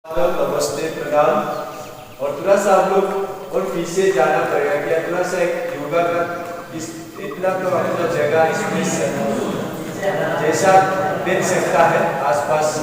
नमस्ते प्रणाम। और थोड़ा सा हम लोग और पीछे जाना पड़ेगा क्या, थोड़ा सा एक योगा का इस इतना तो अपना जगह स्पेस जैसा मिल सकता है आसपास।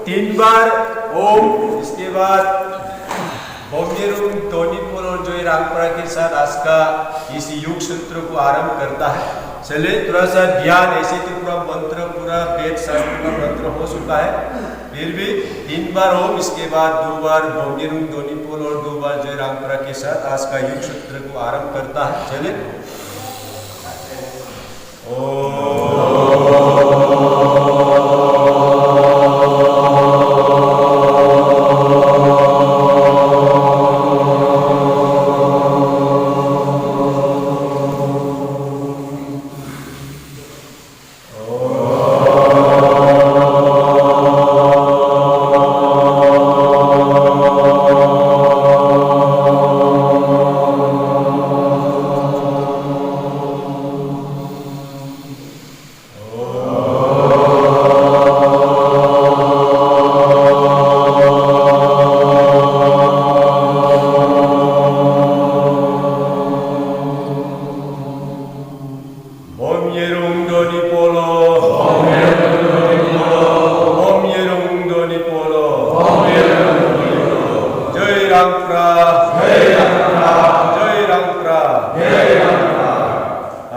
तीन बार ओम, इसके बाद भौम्यरूम ध्वनिपुर और जोई रामपुरा के साथ आज का इस युग सूत्र को आरंभ करता है। चले थोड़ा सा ध्यान, ऐसे तो पूरा मंत्र पूरा वेद शास्त्र का मंत्र हो चुका है, फिर भी 3 बार ओम, इसके बाद 2 बार भौम्यरूम ध्वनिपुर और 2 बार जोई रामपुरा के साथ आज का युग सूत्र को आरंभ करता है। चले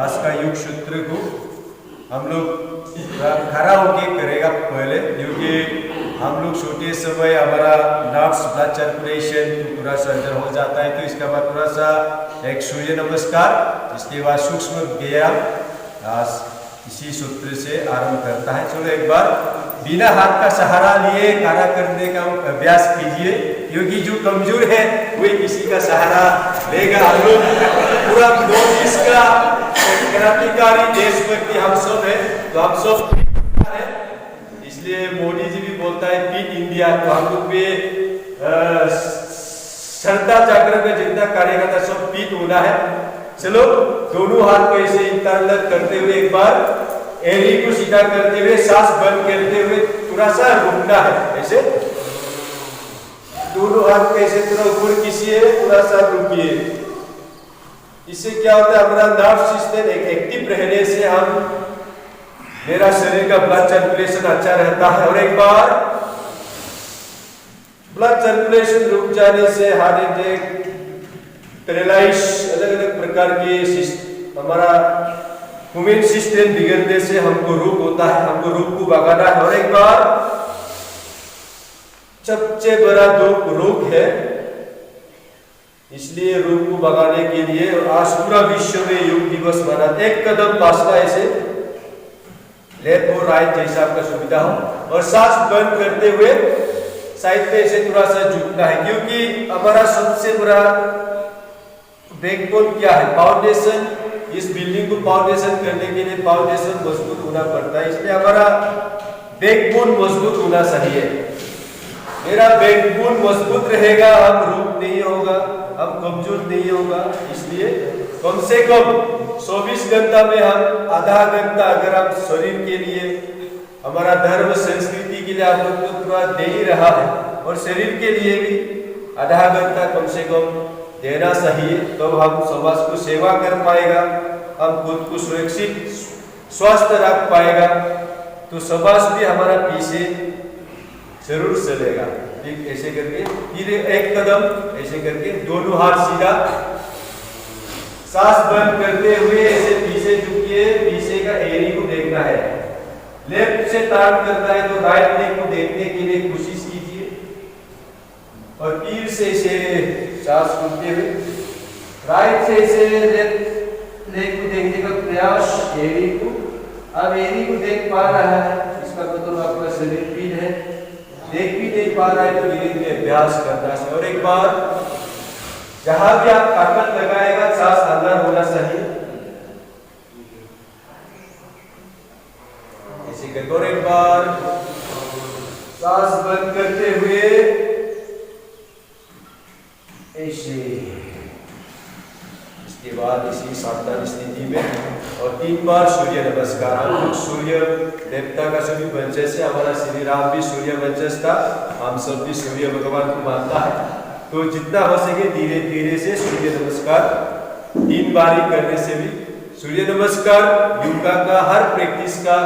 आज का युग सूत्र को हम लोग खड़ा होके करेगा पहले, क्योंकि हम लोग छोटे समय हमारा नर्व्स ब्लड सर्कुलेशन पूरा सर्जन हो जाता है, तो इसके बाद थोड़ा सा एक सूर्य नमस्कार, इसके बाद सूक्ष्म व्यायाम इसी सूत्र से आरंभ करता है। चलो एक बार बिना हाथ का सहारा लिए खड़ा करने का अभ्यास कीजिए, क्योंकि जो कमजोर है वही किसी का सहारा लेगा। हम लोग पूरा नॉर्थ का क्रांतिकारी देशभक्ति हम सब है, तो हम सब है, इसलिए मोदी जी भी बोलता है फिट इंडिया, तो हम लोग पे श्रद्धा जागरण में जितना करेगा था सब फिट होना है। चलो दोनों हाथ को ऐसे इंटरलक करते हुए एक बार एड़ी को सीधा करते हुए सांस बंद करते हुए थोड़ा सा रुकना है, ऐसे दोनों हाथ को ऐसे थोड़ा ऊपर कीजिए, थोड़ा सा रुकिए। इससे क्या होता है, हमारा नर्व सिस्टम एक्टिव रहने से मेरा शरीर का ब्लड सर्कुलेशन अच्छा रहता है। और एक बार ब्लड सर्कुलेशन रुक जाने से हार्ट अटैक, पैरालाइज, अलग अलग प्रकार के हमारा ह्यूमन सिस्टम बिगड़ने से हमको रोग होता है, हमको रोग को भगाना है। और एक बार सबसे बड़ा रोग है, इसलिए रोग को भगाने के लिए आज पूरा विश्व में योग दिवस मनाते। एक कदम पासना ऐसे लेफ्ट और राइट जैसा आपका सुविधा हो, और सांस बंद करते हुए साइड पे ऐसे थोड़ा सा झुकना है, क्योंकि हमारा सबसे बड़ा बैकबोन क्या है, फाउंडेशन। इस बिल्डिंग को फाउंडेशन करने के लिए फाउंडेशन मजबूत होना पड़ता है, इसलिए हमारा बैकबोन मजबूत होना चाहिए। मेरा बैकबोन मजबूत रहेगा, हम रोग नहीं होगा, हम कमजोर नहीं होगा। इसलिए कम से कम 24 घंटा में हम आधा घंटा अगर हम शरीर के लिए, हमारा धर्म संस्कृति के लिए आप लोग तो पूरा दे ही रहा है, और शरीर के लिए भी आधा घंटा कम से कम देना चाहिए, तो हम समाज को सेवा कर पाएगा, हम खुद को सुरक्षित स्वस्थ रख पाएगा, तो समाज भी हमारा पीछे जरूर चलेगा। ठीक ऐसे करके फिर एक कदम ऐसे करके दोनों हाथ सीधा, सांस बंद करते हुए ऐसे पीछे झुकिए, पीछे का एड़ी को देखना है। लेफ्ट से टर्न करना है तो राइट लेग को देखने के लिए कोशिश कीजिए, और फिर से इसे सांस सुनते हुए राइट से इसे लेफ्ट लेग को देखने का प्रयास, एड़ी को। अब एड़ी को देख पा रहा है, इसका मतलब आपका शरीर फिट है। नहीं पा रहा है तो धीरे धीरे अभ्यास करना है। और एक बार जहां भी आप ताकत लगाएगा सांस अंदर होना चाहिए। ऐसे करके और एक बार सांस बंद करते हुए ऐसे, इसके बाद इसी सावधान स्थिति में और 3 बार सूर्य नमस्कार। हम लोग सूर्य देवता का सभी वंशज से, हमारा श्री राम भी सूर्य वंशज था, हम सब भी सूर्य भगवान को मानता है। तो जितना हो सके धीरे धीरे से सूर्य नमस्कार 3 बार ही करने से भी सूर्य नमस्कार योगा का हर प्रैक्टिस का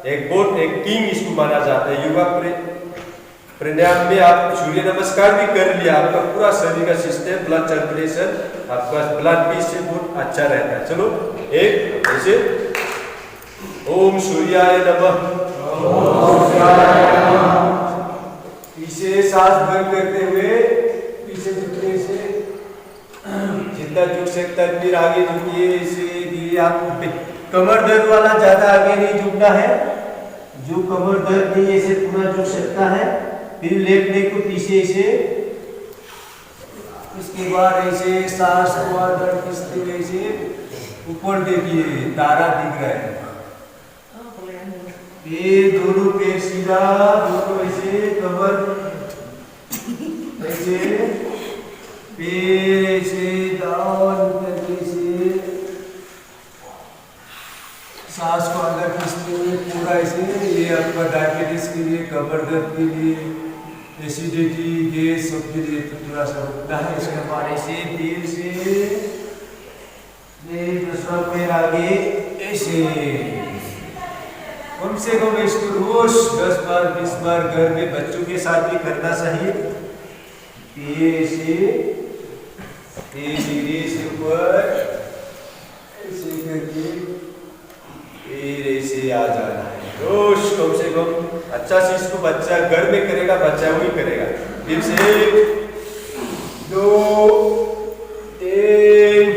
एक बोर्ड, एक किंग इसको माना जाता है। योगा प्राणायाम में आप सूर्य नमस्कार भी कर लिया, आपका पूरा शरीर का सिस्टम, ब्लड सर्कुलेशन, आपका ब्लड भी इससे बहुत अच्छा रहता है। चलो एक ऐसे, ओम सूर्याय नमः, पीछे सांस बंद करते हुए पीछे झुकने से जितना झुक सकता है फिर आगे झुकिए। इसे धीरे, आप कमर दर्द वाला ज्यादा आगे नहीं झुकना है, जो कमर दर्द नहीं ऐसे पूरा झुक सकता है। फिर लेफ्ट लेग को पीछे से, इसके बाद ऐसे सांस को अंदर खींचते हुए ऐसे ऊपर देखिए, तारा दिख रहा है। ये दोनों पैर सीधा, दोनों ऐसे, कमर ऐसे, पैर ऐसे डाउन करके से सांस को अंदर खींचते हुए पूरा ऐसे। ये आपका डायबिटीज के लिए, कमर दर्द के लिए, एसिडिटी, गैस सबके लिए थोड़ा सा रुकना है। इसके बाद ऐसे पैर से दूसरा पैर आगे ऐसे, कम से कम इसको रोज 10 बार 20 बार घर में बच्चों के साथ भी करना चाहिए। पैर से धीरे से ऊपर ऐसे करके फिर ऐसे आ जाना है। रोज कम से कम अच्छा चीज को बच्चा घर में करेगा, बच्चा वही करेगा। फिर से 2 3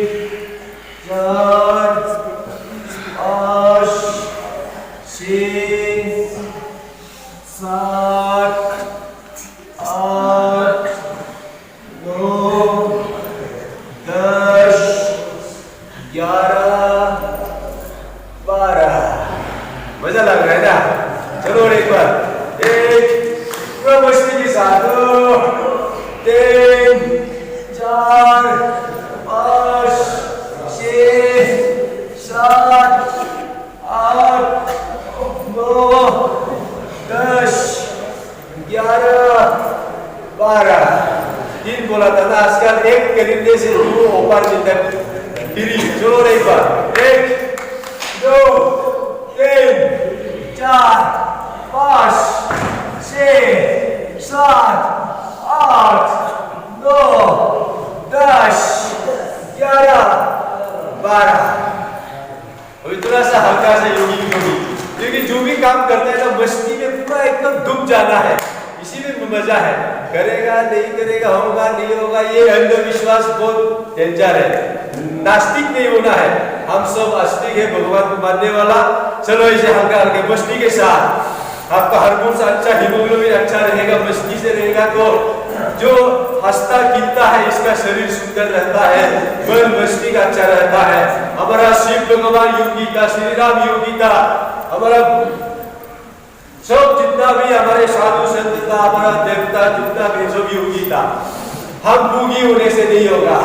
4 5 6 7 8 9 10 11 12। मजा लग रहा है ना? चलो एक बार, एक पूरा मस्ती के साथ, 2 3 4 5 6 7 8 9 10 11 12। 3 बोला था ना, आजकल 1 खरीदने से 2 ऑफर मिलता है फ्री। चलो एक बार, 1 2 3 4 5 6 7 8 9 10 11 12। अभी थोड़ा सा हल्का सा योगी क्योंकि जो भी काम करता है ना मस्ती में पूरा एकदम डूब जाना है, इसी में मजा है। करेगा नहीं करेगा, होगा नहीं होगा, ये अंधविश्वास बहुत डेंजर है। नास्तिक नहीं होना है, हम सब आस्तिक है, भगवान को मानने वाला। चलो इसे हल्का हल्के मस्ती के साथ, आपका हार्मोन अच्छा, हीमोग्लोबिन अच्छा रहेगा, मस्ती से रहेगा तो जो हंसता खिलता है इसका शरीर सुंदर रहता है, मन मस्ती का अच्छा रहता है। हमारा शिव भगवान योगी था, श्री राम योगी था, हमारा सब जितना भी हमारे साधु संत था, हमारा देवता जितना भी सब योगी था। हम भूगी होने से नहीं होगा,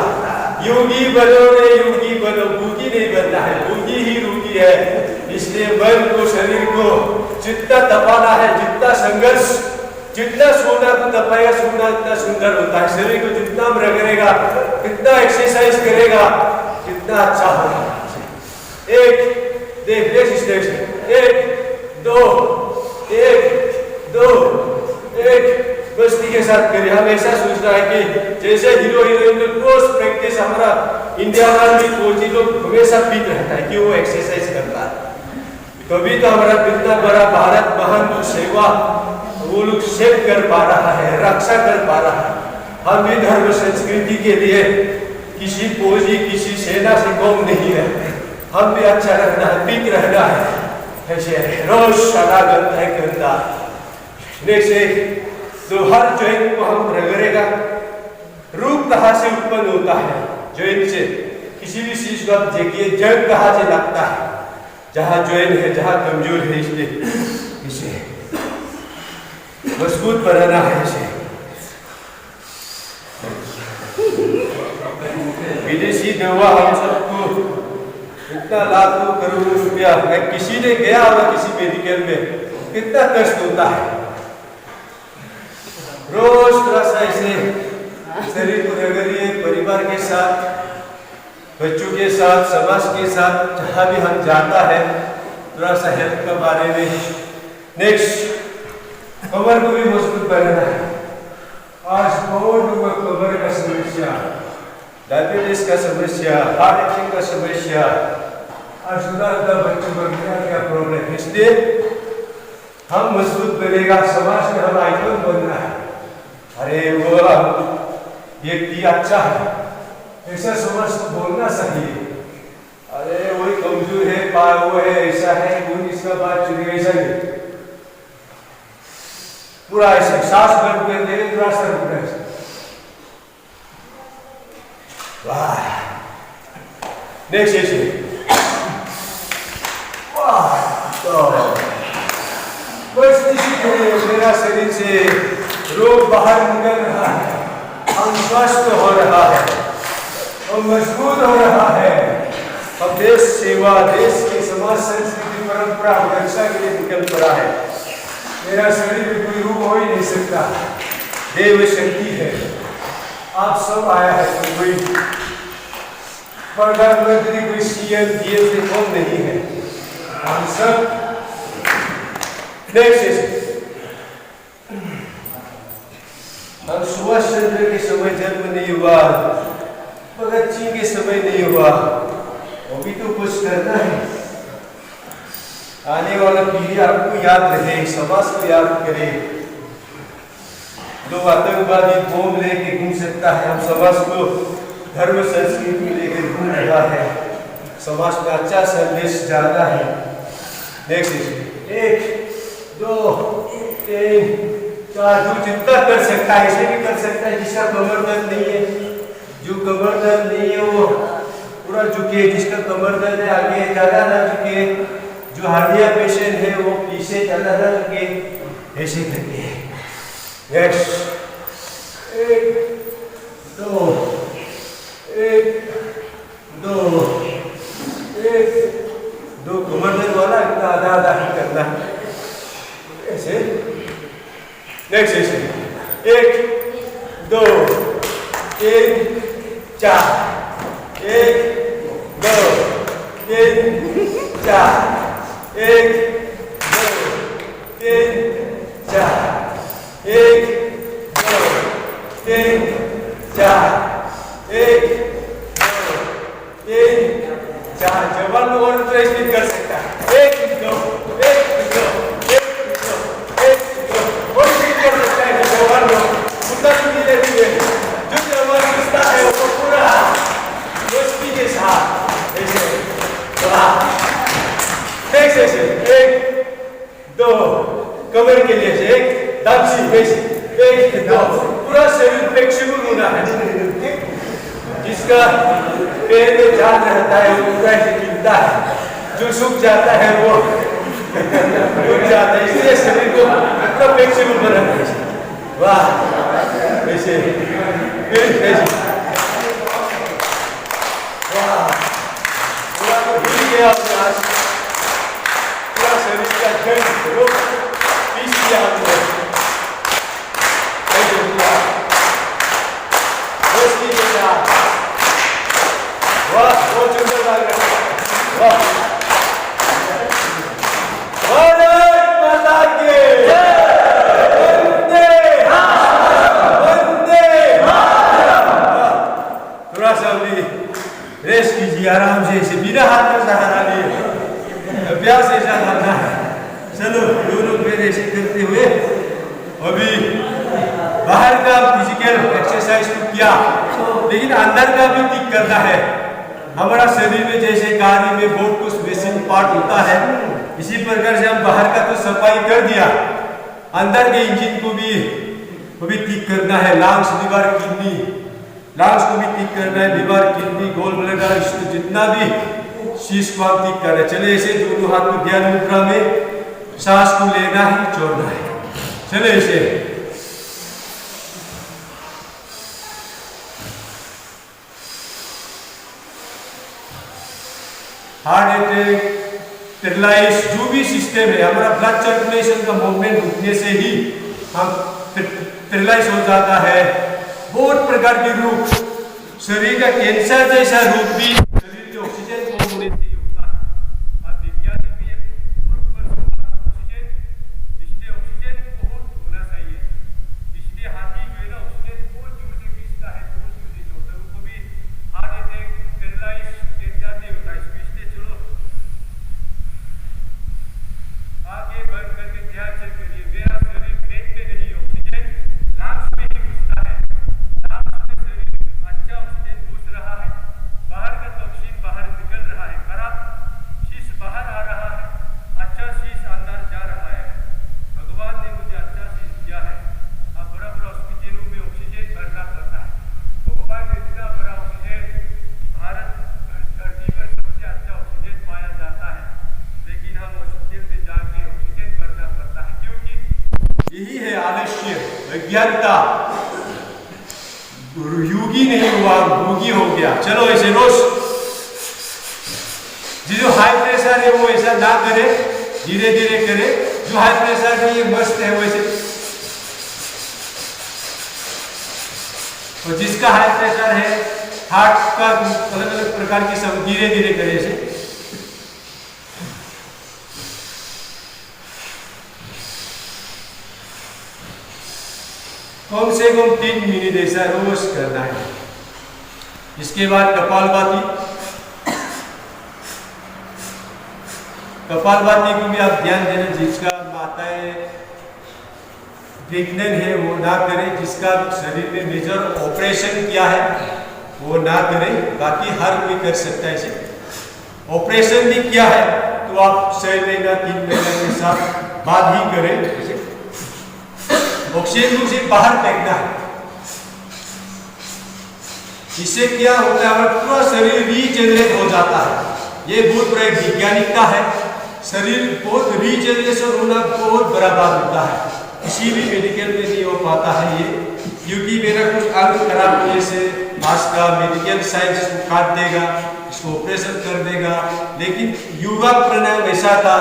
योगी बनो रे योगी बनो, भूगी नहीं बनना है, भूगी ही रोगी है। इसलिए मन को, शरीर को जितना तपाना है, जितना संघर्ष, जितना सोना को तपाएगा, सोना इतना सुंदर होता है। शरीर को जितना रगड़ेगा, कितना एक्सरसाइज करेगा, कितना अच्छा होगा। एक देख नेक्स्ट 1 2 1 2 1 मस्ती के साथ करिए। हम ऐसा सोच रहा है कि जैसे हीरो हीरोइन रोज प्रैक्टिस, हमारा इंडिया में भी फौजी लोग हमेशा फिट रहता है कि वो एक्सरसाइज करता है। कभी तो हमारा कितना बड़ा भारत महान सेवा वो लोग सेव कर पा रहा है, रक्षा कर पा रहा है। हम भी धर्म संस्कृति के लिए किसी फौजी, किसी सेना से कम नहीं रहते। हम भी अच्छा रहना है, फिट रहना है, ऐसे रोज सदा करता है करता। नेक्स्ट तो हर जॉइंट को हम रगड़ेगा। रूप कहाँ से उत्पन्न होता है? जॉइंट से। किसी भी चीज को आप देखिए जंग कहाँ से लगता है? जहाँ जॉइंट है, जहाँ कमजोर है, इसलिए इसे मजबूत बनाना है। इसे विदेशी दवा हम सबको इतना लाखों करोड़ों रुपया, किसी ने गया होगा किसी मेडिकल में, कितना कष्ट होता है। रोज थोड़ा सा इसे शरीर को रगड़िए, परिवार के साथ, बच्चों के साथ, समाज के साथ, जहाँ भी हम जाता है थोड़ा सा हेल्थ के बारे में। नेक्स्ट, कमर को भी मजबूत बनाना है। आज बहुत लोगों को कमर का समस्या, डायबिटीज का समस्या, हार्ट अटैक का समस्या, और जुदा बच्चों को क्या प्रॉब्लम, इसलिए हम मजबूत बनेगा। समाज में हम आइकन बनना है। अरे वो व्यक्ति अच्छा है, ऐसा समाज को बोलना चाहिए। अरे वही कमजोर है, वो है, ऐसा है, कोई इसका बात चुनी, ऐसा नहीं। पूरा ऐसे सांस बंद कर दे, पूरा सर उठा। वाह, नेक्स्ट ऐसे, वाह, तो बस इसी तरह मेरा शरीर से रोग बाहर निकल रहा है, हम स्वस्थ हो रहा है और मजबूत हो रहा है। अब देश सेवा, देश की समाज संस्कृति परंपरा रक्षा के लिए निकल पड़ा है। मेरा शरीर में कोई रोग हो ही नहीं सकता, देव शक्ति है। आप सब आया है, कोई प्रधानमंत्री, कोई सीएम, डीएम से कम नहीं है, हम सब। नेक्स्ट, हम सुभाष चंद्र के समय जन्म नहीं हुआ, भगत सिंह के समय नहीं हुआ, अभी तो कुछ करना है। आने वाला पीढ़ी आपको याद रहे, समाज को याद करे। लोग आतंकवादी बम लेके घूम सकता है, हम समाज को धर्म संस्कृति लेकर घूम रहा है। समाज में अच्छा संदेश जाना है। नेक्स्ट, 1 2 3 4, जो जितना कर सकता है इसे भी कर सकता है। जिसका कमर दर्द नहीं है, जो कमर दर्द नहीं है वो पूरा झुके, जिसका कमर दर्द है आगे ज्यादा ना झुके, जो हार्निया पेशेंट है वो पीछे ज्यादा ना झुके, ऐसे करके। नेक्स्ट, 1 2 1 2 1 2, कमर दर्द वाला इतना आधा आधा ही करना है ऐसे। नेक्स्ट ऐसे, 1 2 3 4, 1 2 3 4, 1 2 3 4, 1 2 3 4, 1 2 3 4। जवान लोगों ने तो ऐसे कर सकता है, 1 2 1 2 1 2 1 2, कोई भी कर सकता है। जवान लोग मुद्दा नहीं लेती है, जो जवान रिश्ता है वो पूरा दोस्ती के साथ ऐसे। नेक्स्ट ऐसे, 1 2, कमर के लिए 1 दांची ऐसे, 1 2, पूरा शरीर फ्लेक्सिबल होना है। जिसका पैर में जान रहता है वो पूरा ऐसे गिरता है, जो सूख जाता है वो रुक जाता है, इसलिए शरीर को पूरा फ्लेक्सिबल बनाना है। वाह, ऐसे ऐसे, वाह, पूरा तो हिल गया आज, पूरा शरीर का जंग रोग पीस दिया हमने। वाह, बहुत सुंदर लग रहा है। वाह, भारत माता की वंदे वंदे। थोड़ा सा भी रेस्ट कीजिए आराम से, इसे बिना हाथ का सहारा लिए अभ्यास ऐसा करना है। चलो, दोनों पैर ऐसे करते हुए अभी बाहर का फिजिकल एक्सरसाइज तो किया, लेकिन अंदर का भी ठीक करना है। हमारा शरीर में जैसे गाड़ी में बहुत कुछ बेसिक पार्ट होता है, इसी प्रकार से हम बाहर का तो सफाई कर दिया, अंदर के इंजन को भी को भी ठीक करना है, लंग्स, लिवर, किडनी, लंग्स को भी ठीक करना है, लिवर, किडनी, गोल ब्लैडर, इसको जितना भी शीश को हम ठीक कर रहे हैं। चले इसे दोनों हाथ में ध्यान मुद्रा में सांस को लेना है, छोड़ना है। चले इसे हार्ट अटैक, पैरालाइज, जो भी सिस्टम है, हमारा ब्लड सर्कुलेशन का मूवमेंट रुकने से ही हम पैरालाइज हो जाता है। बहुत प्रकार के रूप, शरीर का कैंसर जैसा रूप भी शरीर के ऑक्सीजन कम होने से होता है। अब विज्ञान भी ऑक्सीजन, इसलिए ऑक्सीजन बहुत होना चाहिए, इसलिए हाथी जो है ना ऑक्सीजन बहुत जोर से खींचता है, बहुत जोर से छोड़ता है, उनको भी हार्ट अटैक, पैरालाइज, कैंसर नहीं होता है। इसलिए चलो आगे बढ़ करके ध्यान से करिए। मेरा शरीर पेट में नहीं, ऑक्सीजन लंग्स में ही घुसता है, लंग्स में शरीर अच्छा ऑक्सीजन घुस रहा है, बाहर का टॉक्सिन बाहर निकल रहा है, खराब शीश बाहर आ रहा है, अच्छा शीश अंदर जा रहा है। भगवान ने मुझे अच्छा शीश दिया है। अब बड़ा बड़ा हॉस्पिटलों में ऑक्सीजन भरना पड़ता है। भगवान ने इतना बड़ा ऑक्सीजन, भारत धरती पर सबसे अच्छा ऑक्सीजन पाया जाता है, लेकिन हम हॉस्पिटल में जाके ऑक्सीजन भरना पड़ता है, क्योंकि यही है आलस्य, अज्ञानता। योगी नहीं हुआ, भोगी हो गया। चलो ऐसे रोज जो हाई प्रेशर है वो ऐसा ना करे, धीरे धीरे करे। जो हाई प्रेशर नहीं है, मस्त है वैसे। और जिसका हाई प्रेशर है, हार्ट का अलग अलग प्रकार की सब धीरे धीरे करे ऐसे। कम से कम 3 मिनट ऐसा रोज करना है। इसके बाद कपालभाति, कपालभाति को भी आप ध्यान देना। जिसका माताएं प्रेग्नेंट है वो ना करे, जिसका शरीर में मेजर ऑपरेशन किया है वो ना करे, बाकी हर कोई कर सकता है इसे। ऑपरेशन भी किया है तो आप 6 महीना 3 महीना के साथ बाद ही करें। ऑक्सीजन को सिर्फ बाहर फेंकना है। इससे क्या होता है, पूरा शरीर रीजेनरेट हो जाता है। ये बहुत बड़ा वैज्ञानिकता है। शरीर बहुत रीजेनरेशन होना बहुत बड़ा बात होता है, किसी भी मेडिकल में नहीं हो पाता है ये। क्योंकि मेरा कुछ अंग खराब होने से आज का मेडिकल साइंस इसको काट देगा, इसको ऑपरेशन कर देगा, लेकिन योगा प्राणायाम ऐसा था,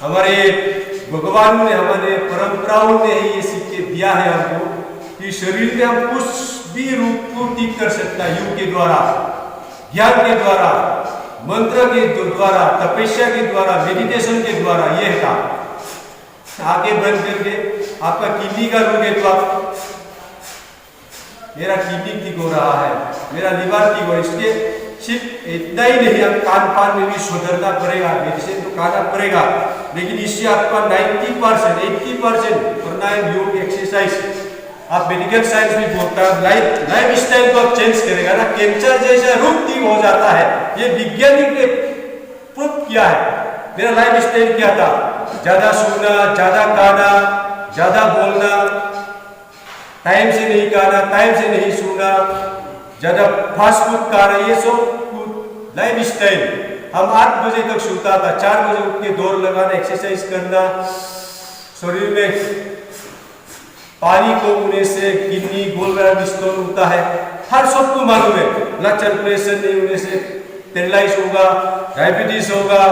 हमारे भगवान ने, हमारे परंपराओं ने ये सीख के दिया है हमको कि शरीर में हम कुछ भी रूप को ठीक कर सकता है। योग के द्वारा, ज्ञान के द्वारा, मंत्र के द्वारा, तपस्या के द्वारा, मेडिटेशन के द्वारा। ये था आगे बंद करके आपका किडनी का रोग है तो आप, मेरा किडनी ठीक हो रहा है, मेरा लिवर ठीक हो, इसके सिर्फ इतना ही नहीं, आप कान पान में भी सुधरना पड़ेगा, मेडिसिन तो खाना पड़ेगा, लेकिन इससे आपका 90%, 80% प्राणायाम, योग, एक्सरसाइज, आप मेडिकल साइंस भी बोलता है, लाइफ स्टाइल को आप चेंज करेगा ना, कैंसर जैसा रूप ठीक हो जाता है। ये वैज्ञानिक ने प्रूव किया है। मेरा लाइफ स्टाइल क्या था, ज्यादा सोना, ज्यादा खाना, ज्यादा बोलना, टाइम से नहीं खाना, टाइम से नहीं सोना, ज्यादा फास्ट फूड खाना, ये सब लाइफ स्टाइल। हम 8 बजे तक सोता था, 4 बजे उठ के दौड़ लगाना, एक्सरसाइज करना। शरीर में पानी को होने से किडनी, गोल ब्लैडर स्टोन होता है, हर सबको मालूम है। ब्लड सर्कुलेशन नहीं होने से पैरालाइज होगा, डायबिटीज होगा,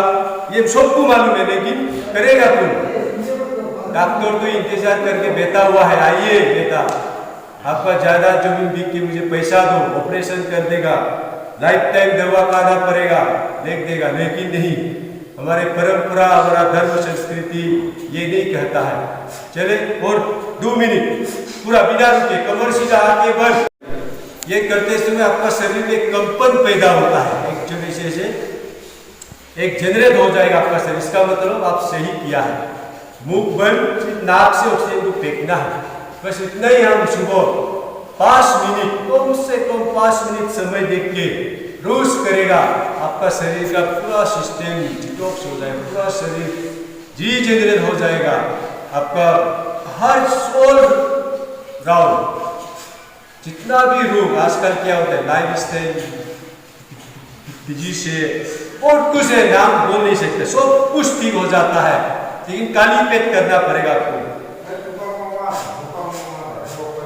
ये सबको मालूम है, लेकिन करेगा कौन? डॉक्टर तो इंतजार करके बैठा हुआ है, आइए बेटा आपका ज्यादा जमीन बिक के मुझे पैसा दो, ऑपरेशन कर देगा, लाइफ टाइम दवा खाना पड़ेगा, देख देगा। लेकिन नहीं, हमारे परंपरा, हमारा धर्म, संस्कृति ये नहीं कहता है। चले और 2 मिनट पूरा बिना रुके, कमर सीधा आगे बढ़। ये करते समय आपका शरीर में कंपन पैदा होता है, एक जगह से एक जनरेट हो जाएगा आपका शरीर। इसका मतलब आप सही किया है। मुख बंद, नाक से ऑक्सीजन को फेंकना है, बस इतना ही। हम सुबह 5 मिनट, कम से कम 5 मिनट समय देख के रोज करेगा, आपका शरीर का पूरा सिस्टम डिटॉक्स हो जाएगा, पूरा शरीर रीजेनरेट हो जाएगा। आपका हर सोल डाउन। जितना भी रोग आजकल क्या होता है, लाइफ स्टाइल डिजीज से और कुछ है, नाम बोल नहीं सकते, सब कुछ ठीक हो जाता है, लेकिन काली पेट करना पड़ेगा आपको।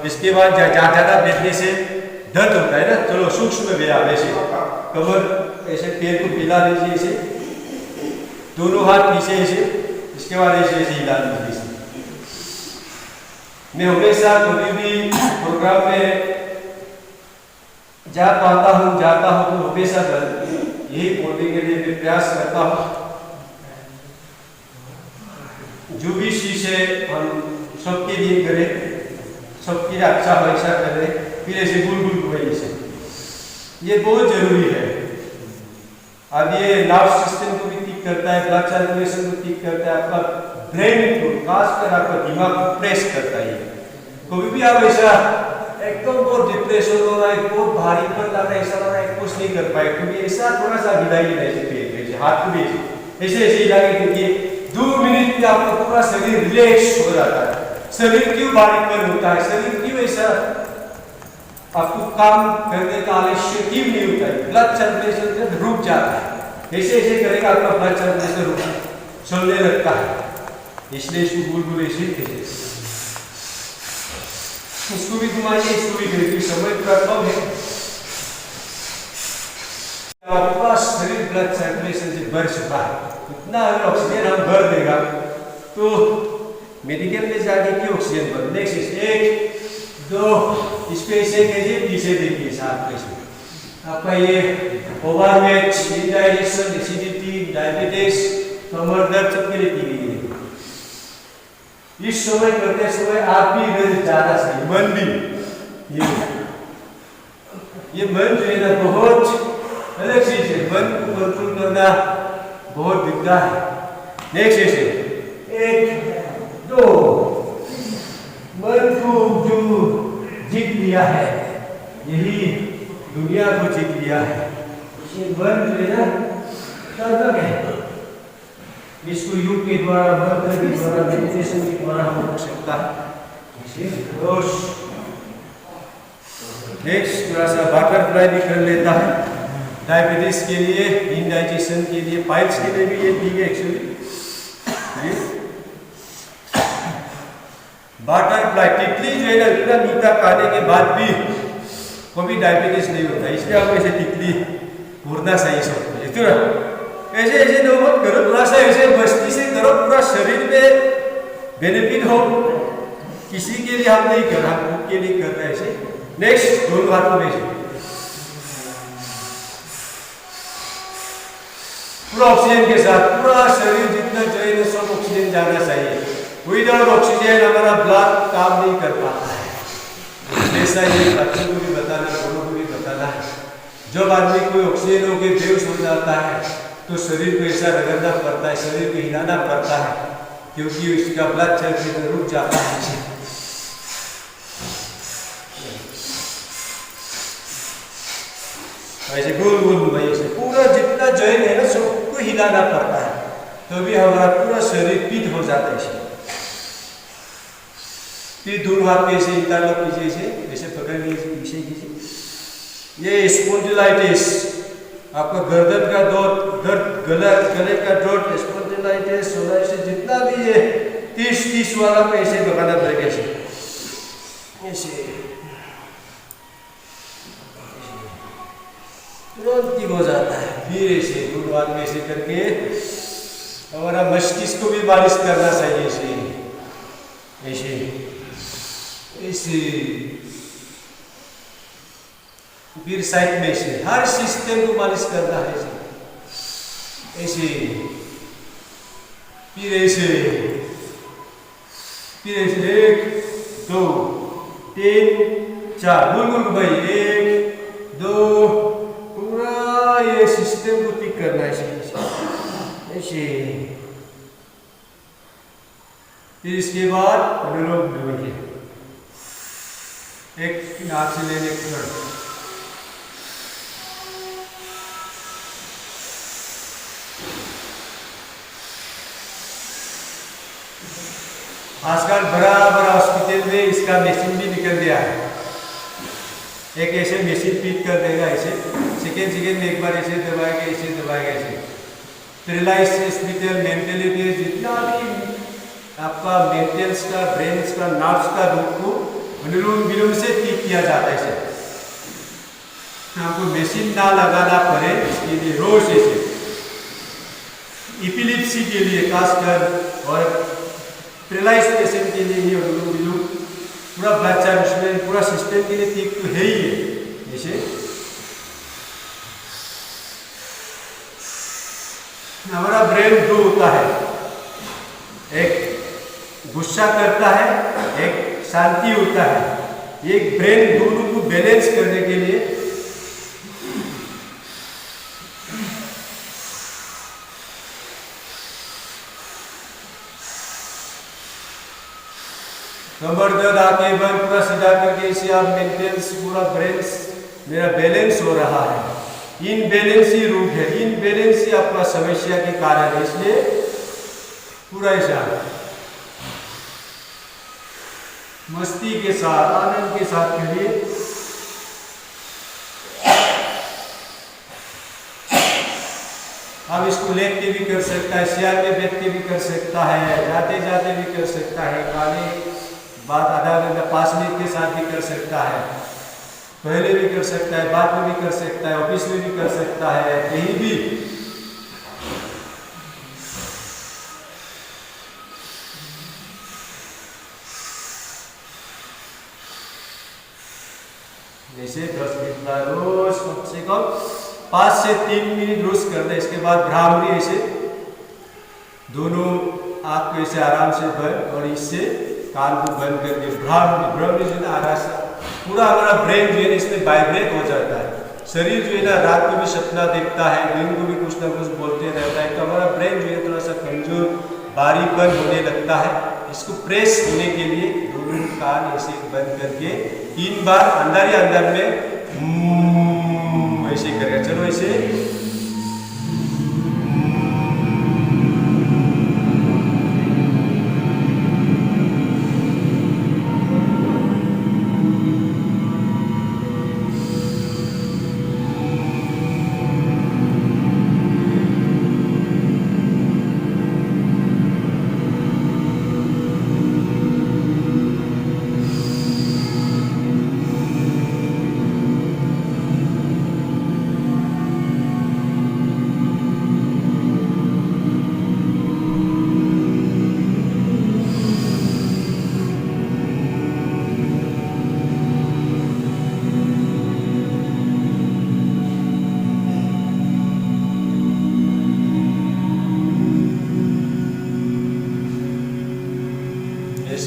इसके बाद ज्यादा बैठने से दर्द होता है ना, चलो सूक्ष्म व्यायाम ऐसे कमर ऐसे पैर को हिला लीजिए, ऐसे दोनों हाथ पीछे ऐसे, इसके बाद ऐसे ऐसे हिला लीजिए। मैं हमेशा कभी भी प्रोग्राम में जाता हूँ तो हमेशा यही बोलने के लिए मैं प्रयास करता हूँ, जो भी चीज है हम सबके लिए करें, सबके लिए अच्छा वैसा करें, फिर ऐसे गुल घुमाइए से, ये बहुत जरूरी है। अब ये नर्व सिस्टम को भी ठीक करता है, ब्लड सर्कुलेशन को ठीक करता है, आपका ब्रेन को खासकर आपका दिमाग को प्रेस करता है। कभी भी आप ऐसा एकदम बहुत डिप्रेशन हो रहा है, बहुत भारी पर लग रहा है, ऐसा लग रहा है कुछ नहीं कर पाए, क्योंकि ऐसा थोड़ा सा हिलाइए ऐसे हाथ को भी ऐसे ऐसे हिला के देखिए, 2 मिनट में आपका पूरा शरीर रिलैक्स हो जाता है। शरीर क्यों भारीपन होता है, शरीर क्यों ऐसा आपको काम करने का आलस्य क्यों नहीं होता है, ब्लड सर्कुलेशन रुक जाता है। ऐसे ऐसे करेगा आपका ब्लड सर्कुलेशन चलने लगता है, इसलिए इसको गुल ऐसे इसको भी घुमाइए, इसको भी करिए, समय थोड़ा कम है, आपका शरीर ब्लड सर्कुलेशन से भर चुका है, इतना अगर ऑक्सीजन हम भर देगा तो मेडिकल में जाके क्यों ऑक्सीजन भर। नेक्स्ट 1 2 इस पे ऐसे कीजिए, पीछे देखिए साथ में आपका ये ओवरवेट, इंडाइजेशन, एसिडिटी, डायबिटीज, कमर दर्द सबके लिए पी लीजिए। इस समय करते समय आप भी इधर ज्यादा सही, मन भी ये मन जो है ना बहुत अलग चीज है, मन को कंट्रोल करना बहुत दिक्कत है। नेक्स्ट ऐसे 1 2 मन को जो जीत लिया है, यही दुनिया को जीत लिया है, ये मन जो है ना तब है, इसको योग के द्वारा, मंत्र के द्वारा, मेडिटेशन के द्वारा हम कर सकता है। नेक्स्ट थोड़ा सा बटरफ्लाई भी कर लेता है, डायबिटीज के लिए, इंडाइजेशन के लिए, पाइल्स के लिए भी ये ठीक है एक्चुअली। बटरफ्लाई तितली जो है ना, इतना मीठा खाने के बाद भी कभी डायबिटीज नहीं होता, इसलिए आप ऐसे तितली घूरना सही सब ऐसे ऐसे तो मत करो, थोड़ा सा ऐसे मस्ती से करो, पूरा शरीर में बेनिफिट हो। किसी के लिए हम नहीं कर रहे, हम खुद के लिए कर रहे हैं ऐसे। नेक्स्ट दोनों हाथों में पूरा ऑक्सीजन के साथ पूरा शरीर जितना जो है सब ऑक्सीजन जाना चाहिए। विदाउट ऑक्सीजन हमारा ब्लड काम नहीं कर पाता है। जैसा ये बच्चों को भी बताना, बड़ों को भी बताना है, जब आदमी कोई ऑक्सीजन होकर बेहोश हो जाता है तो शरीर को ऐसा रगड़ना पड़ता है, शरीर को हिलाना पड़ता है, क्योंकि उसका ब्लड सर्कुलेशन रुक जाता है। ऐसे गोल गोल घुमाइए, ऐसे पूरा जितना जॉइंट है ना सबको हिलाना पड़ता है, तो भी हमारा पूरा शरीर पीठ हो जाता है। फिर दोनों हाथ में ऐसे इंटरलॉक कीजिए, ऐसे पकड़ लीजिए, पीछे कीजिए। ये स्पॉन्डिलाइटिस, आपका गर्दन का दर्द, गले का दर्द, स्पॉन्डिलाइटिस, सोराइटिस, जितना भी ये 30 वाला पे ऐसे भगाना पड़ेगा, ऐसे तुरंत ठीक हो जाता है। फिर ऐसे दोनों हाथ में ऐसे करके हमारा मस्तिष्क को भी मालिश करना चाहिए, ऐसे ऐसे ऐसे। फिर साइड में से हर सिस्टम को मालिश करना है, ऐसे फिर ऐसे, फिर ऐसे 1 2 3 4 गुल भाई 1 2 पूरा ये सिस्टम को ठीक करना है ऐसे। फिर इसके बाद अनुलोम विलोम, एक नाक से लेने के आजकल बड़ा बड़ा हॉस्पिटल में इसका मशीन भी निकल गया है। एक ऐसे मशीन फीड कर देगा, ऐसे सेकेंड में एक बार ऐसे दबाएगा ऐसे। पैरालाइज हॉस्पिटल मेंटलिटी जितना भी आपका मेंटल्स का, ब्रेन्स का, नर्व्स का रूप को अनुलोम विलोम से ठीक किया जाता है। इसे हमको मशीन ना लगाना पड़े, इसके लिए रोज ऐसे इपिलिप्सी के लिए खासकर और पैरालाइज पेशेंट के लिए ये अनुलोम विलोम पूरा ब्लड सर्कुलेशन पूरा सिस्टम के लिए ठीक तो है ही है। जैसे हमारा ब्रेन दो होता है, एक गुस्सा करता है, एक शांति होता है। एक ब्रेन दोनों को बैलेंस करने के लिए कमर दर्द, आंखें बंद, पूरा सीधा करके इसे आप मेंटेनेंस पूरा ब्रेन मेरा बैलेंस हो रहा है। इन बैलेंस ही रूप है, इन बैलेंस ही आपका समस्या के कारण है। इसलिए पूरा ऐसा मस्ती के साथ, आनंद के साथ करिए। अब इसको लेट के भी कर सकता है, शेयर में बैठ के भी कर सकता है, जाते जाते भी कर सकता है, खाने बाद आधा घंटा 5 मिनट के साथ भी कर सकता है, पहले भी कर सकता है, बाद में भी कर सकता है, ऑफिस में भी कर सकता है, कहीं भी। जैसे 10 मिनट रोज कम से कम 5 से 3 मिनट रोज करना है। इसके बाद भ्रामरी ऐसे दोनों आंख को ऐसे आराम से बंद और इससे कान को बंद करके भ्रामरी जो है ना आराम से पूरा हमारा ब्रेन जो है इसमें वाइब्रेट हो जाता है। शरीर जो है ना रात को भी सपना देखता है, दिन को भी कुछ ना कुछ बोलते रहता है। तो हमारा ब्रेन जो है थोड़ा सा कमजोर बारीकपन होने लगता है। इसको प्रेस होने के लिए दोनों कान ऐसे बंद करके 3 बार अंदर ही अंदर में ऐसे करेगा। चलो ऐसे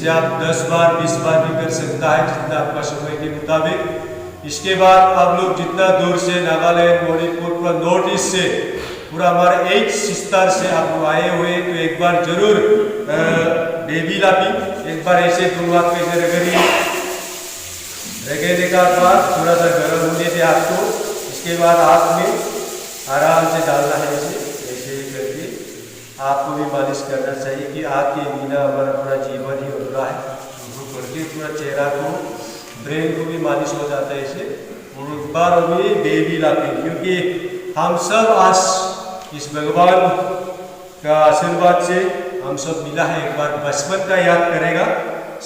आप 10 बार 20 बार भी कर सकता है, जितना आपका समय के मुताबिक। इसके बाद आप लोग जितना दूर से नागालैंड, मणिपुर, पूरा नॉर्थ ईस्ट से, पूरा हमारे 8 सिस्टर से आप लोग आए हुए, तो एक बार जरूर बेबी लापिंग एक बार ऐसे दोनों हाथ पे रगड़िए। रगड़ने का बाद थोड़ा सा गर्म होने दे आपको। इसके बाद हाथ में आराम से डालना है, ऐसे करके आपको भी मालिश करना चाहिए कि आपके बिना हमारा पूरा जीवन ही अधूरा है। करके पूरा चेहरा को, ब्रेन को भी मालिश हो जाता है इसे। और एक बार अभी बेबी लापिंग, क्योंकि हम सब आज इस भगवान का आशीर्वाद से हम सब मिला है। एक बार बचपन का याद करेगा।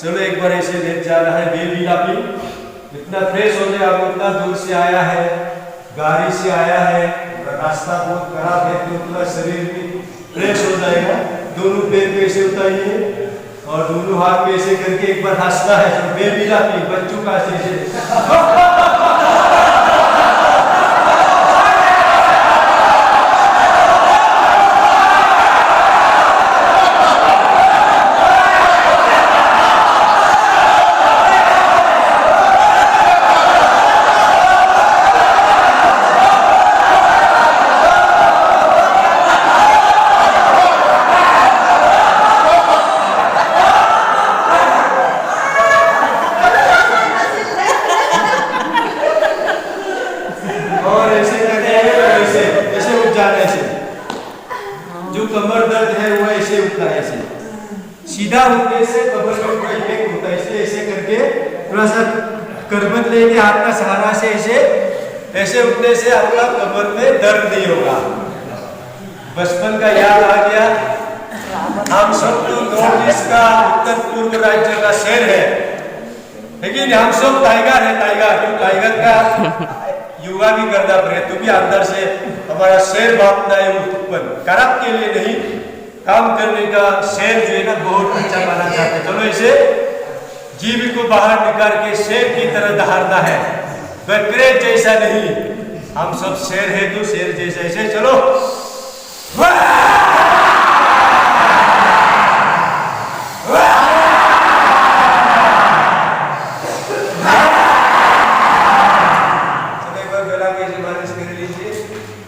चलो एक बार ऐसे लेट जाना है बेबी लापिंग। इतना फ्रेश हो गया, अब इतना दूर से आया है, गाड़ी से आया है, रास्ता बहुत खराब है, तो पूरा शरीर भी फ्रेश हो जाएगा। दोनों पैर पे ऐसे उठाइए और दोनों हाथ पे ऐसे करके एक बार हंसना है। तो बेबी लापिंग बच्चों का ऐसे थोड़ा सा करबत लेके हाथ का सहारा से ऐसे ऐसे उठने से आपका कमर में दर्द नहीं होगा। बचपन का याद आ गया। हम सब तो नॉर्थ ईस्ट का उत्तर पूर्व राज्य का शेर है, लेकिन हम सब टाइगर है। टाइगर का युवा भी करना पड़े, तो भी अंदर से हमारा शेर भावना है उत्पन्न। खराब के लिए नहीं, काम करने का शेर जो है ना बहुत अच्छा माना जाता है। चलो इसे जीव को बाहर निकाल के शेर की तरह दहाड़ना है, बकरे जैसा नहीं। हम सब शेर है तो शेर जैसा ऐसे चलो।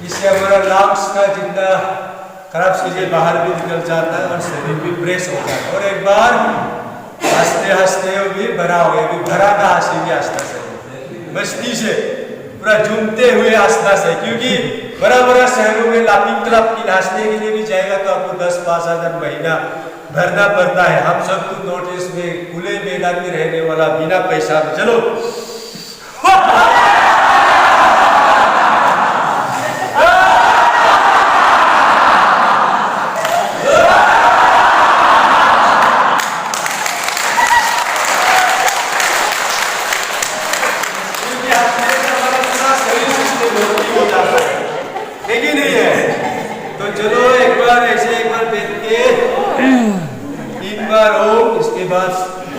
इससे हमारा लंग्स का जितना खराब चीजें बाहर भी निकल जाता है और शरीर भी फ्रेश होता है। और एक बार हंसते हंसते भी भरा हो गया, भरा का हंसी भी हंसना चाहिए, मस्ती से पूरा झूमते हुए हंसना चाहिए। क्योंकि बड़ा बड़ा शहरों में लाफिंग क्लब की हंसने के लिए भी जाएगा तो आपको 10-5 हज़ार महीना भरना पड़ता है। हम सब तो नॉर्थ ईस्ट में खुले मैदान में रहने वाला बिना पैसा में चलो।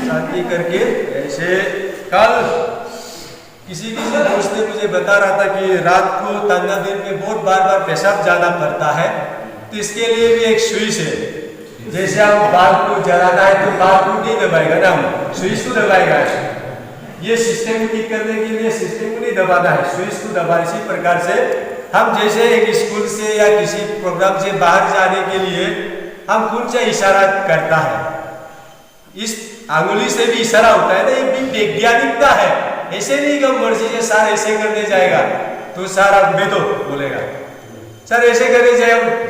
शांति करके ऐसे। कल किसी दोस्त ने मुझे बता रहा था कि रात को तंगा दिन में बहुत बार पेशाब जाना पड़ता है, तो इसके लिए भी एक स्विच है। जैसे हम बाल को जलाना है तो बाल को नहीं दबाएगा ना, हम स्विच को दबाएगा। ये सिस्टम ठीक करने के लिए सिस्टम को नहीं दबाना है, स्विच को दबा। इसी प्रकार से हम जैसे एक स्कूल से या किसी प्रोग्राम से बाहर जाने के लिए हम कौन सा इशारा करता है, इस अंगुली से भी इशारा होता है ना, ये भी वैज्ञानिकता है। ऐसे नहीं कि मर्जी से सर ऐसे करने जाएगा तो सर आप बेटो बोलेगा, सर ऐसे करने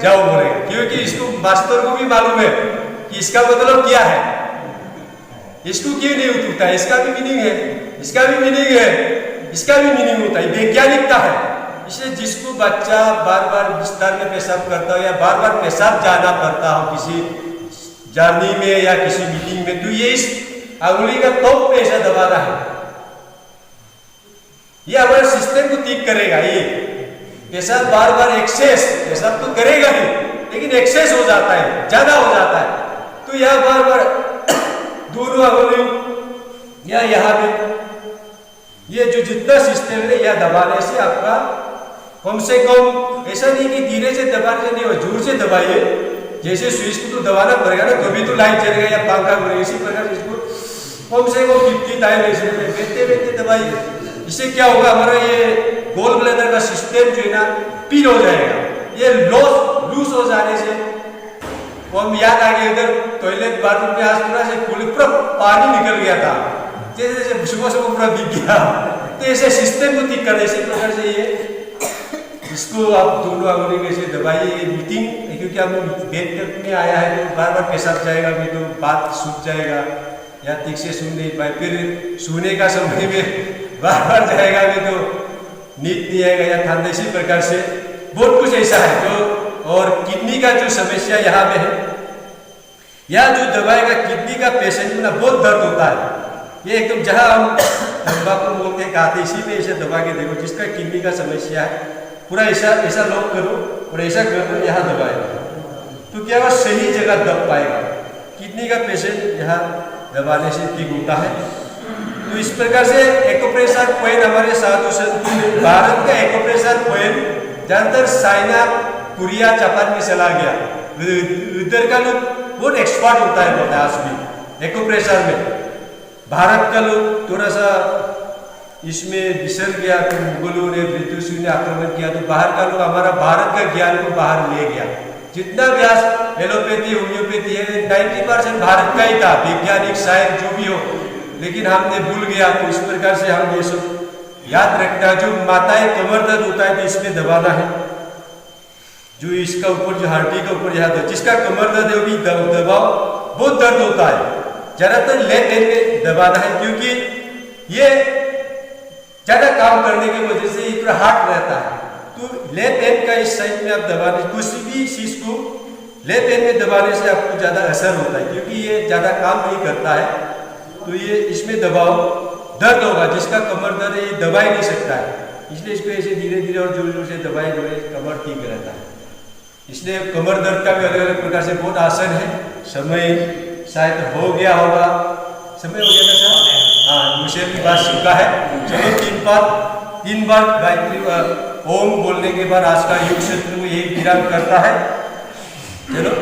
जाओ बोलेगा, क्योंकि इसको मास्टर को भी मालूम है कि इसका मतलब क्या है, इसको क्यों नहीं उठता है, इसका भी मीनिंग है, इसका भी मीनिंग है, इसका भी मीनिंग होता है, वैज्ञानिकता है। इसलिए जिसको बच्चा बार बिस्तर में पेशाब करता हो या बार पेशाब जाना पड़ता हो किसी जर्नी में या किसी मीटिंग में, तो ये इस अंगुली का टॉप पे ऐसा दबाना है। ये हमारे सिस्टम को ठीक करेगा। ये पेशाब बार एक्सेस पेशाब तो करेगा ही, लेकिन एक्सेस हो जाता है, ज्यादा हो जाता है, तो यह बार दोनों अंगुली या यहाँ पे ये जो जितना सिस्टम है यह दबाने से आपका कम से कम, ऐसा नहीं कि धीरे से दबाने से नहीं हो, जोर से दबाइए। जैसे स्विच को तो दबाना पड़ेगा ना, कभी तो लाइट चलेगा या पंखा घूमेगा, इसी प्रकार इसको कम से कम 50 टाइम ऐसे बैठते दबाइए। इससे क्या होगा, हमारा ये गोल ब्लैडर का सिस्टम जो है ना पील हो जाएगा। ये लूज हो जाने से वो हम याद आ गया, इधर टॉयलेट बाथरूम के आस पूरा से पूरा पानी निकल गया था, जैसे सुबह पूरा दिख गया। तो ऐसे सिस्टम को ठीक करने, इसी प्रकार से ये इसको आप दोनों अंगुली में से दबाइए। मीटिंग क्योंकि हम बेड में आया है तो बार पेशाब जाएगा भी तो बात सूख जाएगा या ठीक से सुन नहीं पाए, फिर सोने का समय में बार जाएगा भी तो नींद नहीं आएगा या ठंड। इसी प्रकार से बहुत कुछ ऐसा है जो, और किडनी का जो समस्या यहाँ पे है, या जो दबाएगा किडनी का पेशेंट में ना बहुत दर्द होता है। ये एकदम जहाँ हम तंबाकू बोलते खाते, इसी में ऐसे दबा के देखो, जिसका किडनी का समस्या है पूरा ऐसा लॉक करो और ऐसा करो, यहाँ दबाएगा तो क्या वो सही जगह दब पाएगा। किडनी का पेशेंट यहाँ दबाने से ठीक होता है। तो इस प्रकार से एक्यूप्रेशर पॉइंट हमारे साधु संत, भारत का एक्यूप्रेशर पॉइंट ज्यादातर चाइना, कोरिया, जापान में चला गया। उधर का लोग बहुत एक्सपर्ट होता है, बोलते आज भी एक्यूप्रेशर में। भारत का लोग थोड़ा सा इसमें बिसर गया, तो मुगलों ने, ब्रिटिशों ने आक्रमण किया, तो बाहर का लोग हमारा भारत का ज्ञान को बाहर ले गया। जितना व्यास एलोपैथी, होम्योपैथी है 90% भारत का ही था, वैज्ञानिक शायद जो भी हो, लेकिन हमने भूल गया। तो इस प्रकार से हम ये सब याद रखना। जो माताएं कमर दर्द होता है तो इसमें दबाना है, जो इसका ऊपर जो हड्डी का ऊपर यहाँ, जिसका कमर दर्द है वो भी दबाओ, बहुत दर्द होता है। ज्यादातर लेफ्ट हैंड में दबाना है, क्योंकि ये ज्यादा काम करने की वजह से ये पूरा हार्ड रहता है। तो लेफ्ट हैंड का इस साइड में आप दबाने, किसी भी चीज को लेफ्ट हैंड में दबाने से आपको ज्यादा असर होता है, क्योंकि ये ज्यादा काम नहीं करता है। तो ये इसमें दबाओ, दर्द होगा, जिसका कमर दर्द है ये दबा ही नहीं सकता है, इसलिए इसको ऐसे धीरे धीरे और जोर जोर से दबाए जोड़े कमर ठीक रहता है। इसलिए कमर दर्द का भी अलग अलग प्रकार से बहुत आसन है। समय शायद हो गया होगा, समय हो गया ना सर? हाँ, मुझे भी बात सीखा है। चलो 3 बार गायत्री ओम बोलने के बाद आज का योग क्षेत्र में यही विराम करता है। चलो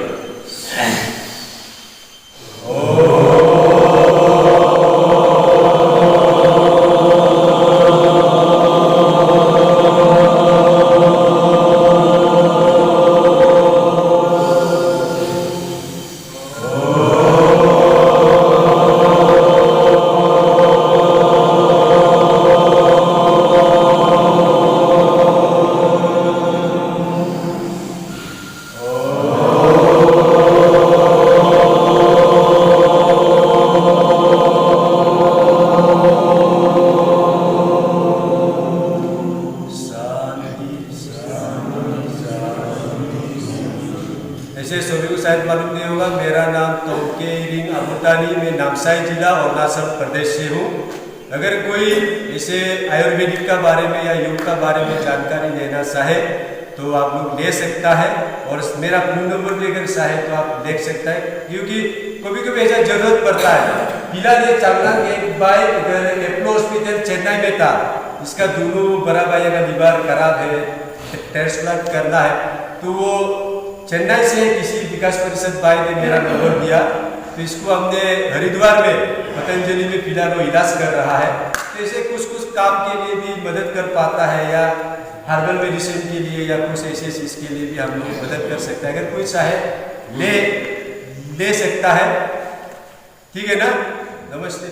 जिला अरुणाचल प्रदेश से हूँ। अगर कोई ऐसे आयुर्वेदिक का बारे में या योग का बारे में जानकारी लेना चाहे तो आप लोग ले सकता है, और मेरा फोन नंबर भी अगर चाहे तो आप देख सकता है, क्योंकि कभी कभी ऐसा जरूरत पड़ता है। फिलहाल ये चांगलांग एक बाई एप्लो हॉस्पिटल चेन्नई में था, इसका दोनों बड़ा भाई का लिवर खराब है, ट्रांसप्लांट करना है, तो वो चेन्नई से किसी विकास परिषद भाई ने मेरा नंबर दिया, तो इसको हमने हरिद्वार में पतंजलि में फिलहाल वो इलाज कर रहा है। तो ऐसे कुछ काम के लिए भी मदद कर पाता है, या हर्बल मेडिसिन के लिए या कुछ ऐसे चीज के लिए भी हम लोग मदद कर सकते हैं। अगर कोई चाहे ले सकता है, ठीक है ना? नमस्ते।